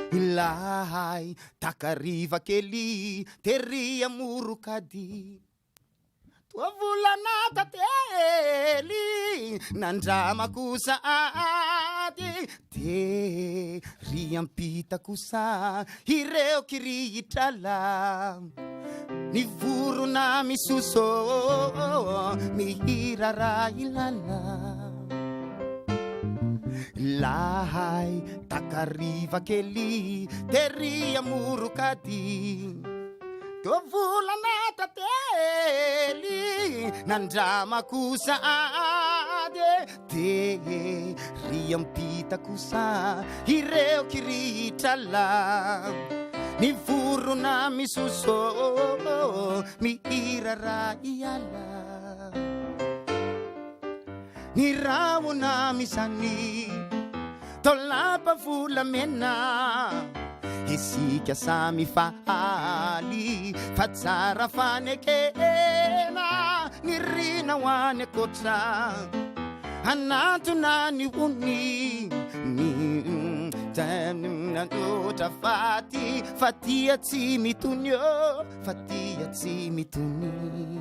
Ilahay takariva kely teria morokady tua volana tately nandrama kosa ady tery ampita kosa ireo kirihitrala ni vorona misoso mihirara ilala lahay takariva kely teria morokady tua volana tately nandrama kosa ady tery ampita kosa ireo kirihitrala ni vorona misoso mihirara iala ni rawona misani tolapa volamena isika samy fahaly fa tsara fanekena ni rina hoany akoatra anatona ny ony ny otra fatia tsy mitony fatia tsy mitony